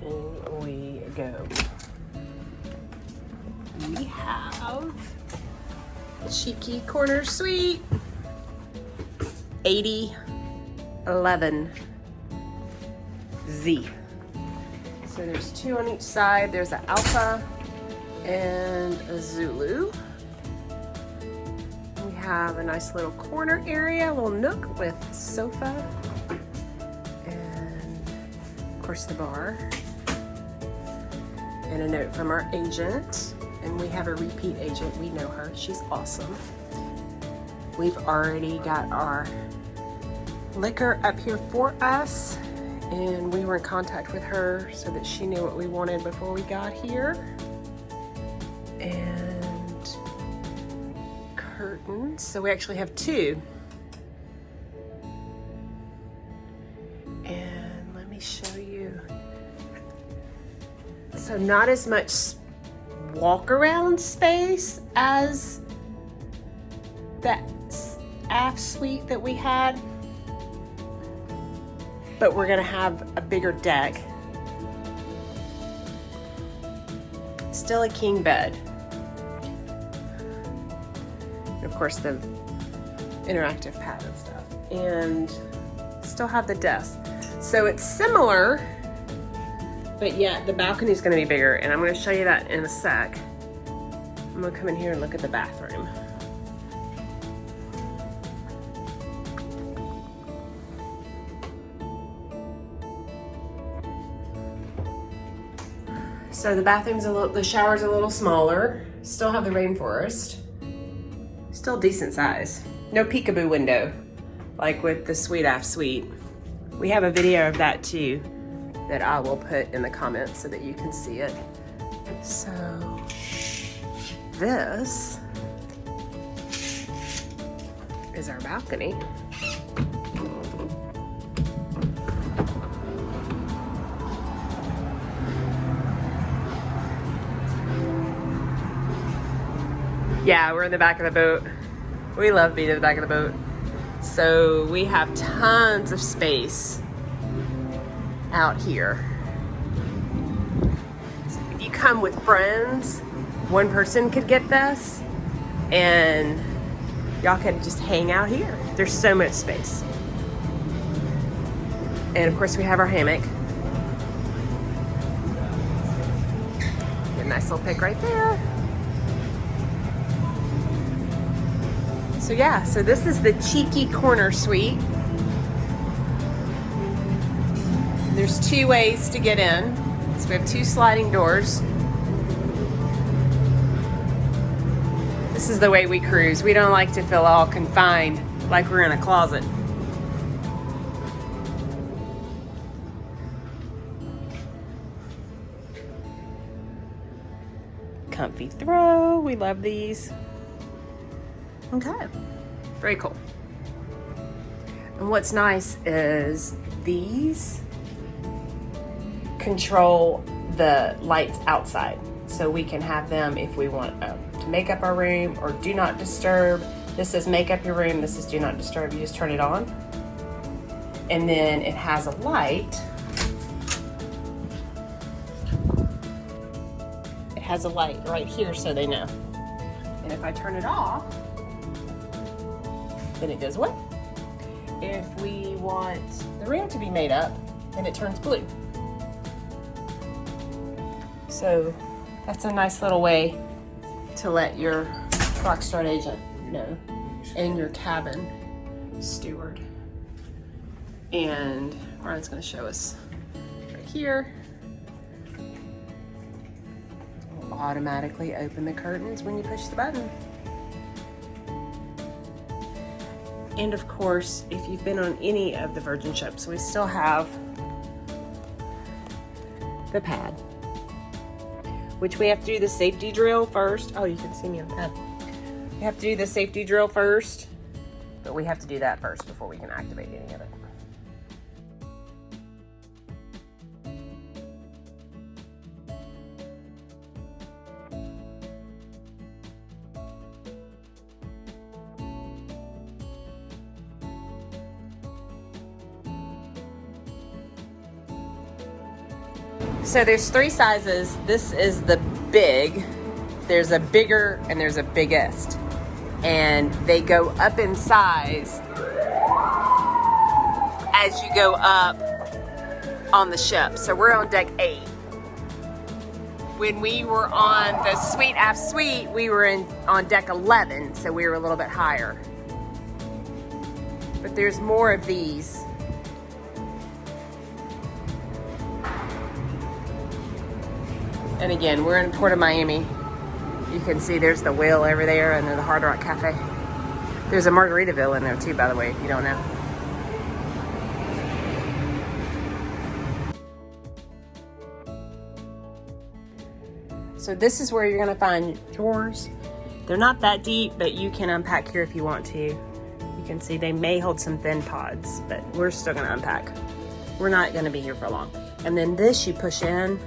in we go. We have a cheeky corner suite, 8011Z. So there's 2 on each side. There's an Alpha and a Zulu. We have a nice little corner area, a little nook with sofa, and of course the bar, and a note from our agent. And we have a repeat agent. We know her. She's awesome. We've already got our liquor up here for us, and we were in contact with her so that she knew what we wanted before we got here. And curtains. So we actually have 2. And let me show you. So not as much walk around space as that aft suite that we had, but we're gonna have a bigger deck. Still a king bed. And of course the interactive pad and stuff, and still have the desk. So it's similar, but yeah, the balcony is going to be bigger, and I'm going to show you that in a sec. I'm going to come in here and look at the bathroom. So the bathroom's the shower's a little smaller. Still have the rainforest. Still decent size. No peekaboo window, like with the suite aft suite. We have a video of that too, that I will put in the comments so that you can see it. So this is our balcony. Yeah, we're in the back of the boat. We love being in the back of the boat. So we have tons of space out here. So if you come with friends, one person could get this, and y'all could just hang out here. There's so much space. And of course we have our hammock. A nice little pic right there. So yeah, so this is the cheeky corner suite. There's 2 ways to get in. So we have 2 sliding doors. This is the way we cruise. We don't like to feel all confined like we're in a closet. Comfy throw. We love these. Okay, very cool. And what's nice is these control the lights outside. So we can have them if we want to make up our room or do not disturb. This says make up your room, this is do not disturb. You just turn it on. And then it has a light. It has a light right here so they know. And if I turn it off, then it goes away. If we want the room to be made up, then it turns blue. So that's a nice little way to let your Rockstar agent know, and your cabin steward. And Ryan's gonna show us right here. It'll automatically open the curtains when you push the button. And of course, if you've been on any of the Virgin ships, we still have the pad, which we have to do the safety drill first. Oh, you can see me on the pad. We have to do the safety drill first, but we have to do that first before we can activate any of it. So there's 3 sizes. This is the big. There's a bigger and there's a biggest. And they go up in size as you go up on the ship. So we're on deck 8. When we were on the suite aft suite, we were on deck 11, so we were a little bit higher. But there's more of these. And again, we're in Port of Miami. You can see there's the whale over there and then the Hard Rock Cafe. There's a Margaritaville in there too, by the way, if you don't know. So this is where you're gonna find drawers. They're not that deep, but you can unpack here if you want to. You can see they may hold some thin pods, but we're still gonna unpack. We're not gonna be here for long. And then this you push in,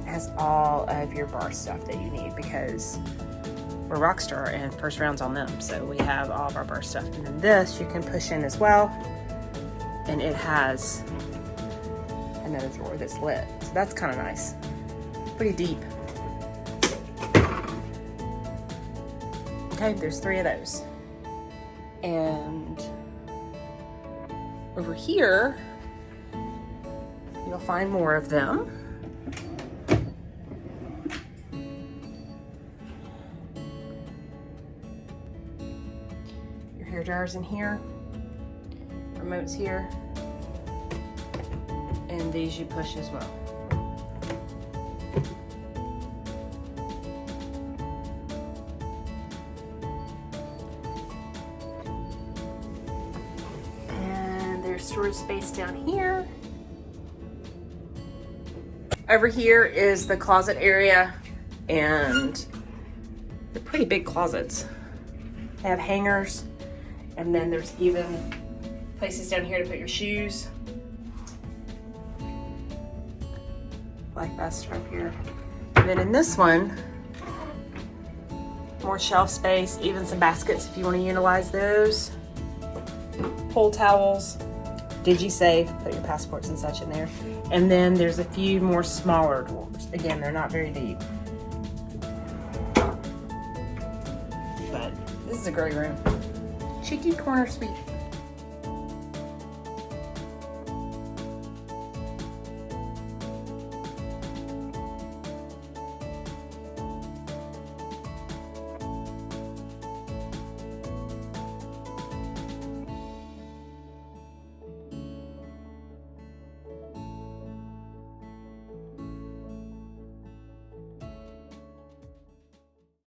has all of your bar stuff that you need because we're Rockstar and first round's on them. So we have all of our bar stuff. And then this you can push in as well. And it has another drawer that's lit. So that's kind of nice. Pretty deep. Okay, there's 3 of those. And over here, you'll find more of them. Your hair dryer's in here. Remote's here. And these you push as well. Storage space down here. Over here is the closet area, and they're pretty big closets. They have hangers, and then there's even places down here to put your shoes. Like vest right here. And then in this one, more shelf space, even some baskets if you want to utilize those. Pull towels. DigiSafe, put your passports and such in there. And then there's a few more smaller drawers. Again, they're not very deep. But this is a great room. Cheeky corner suite.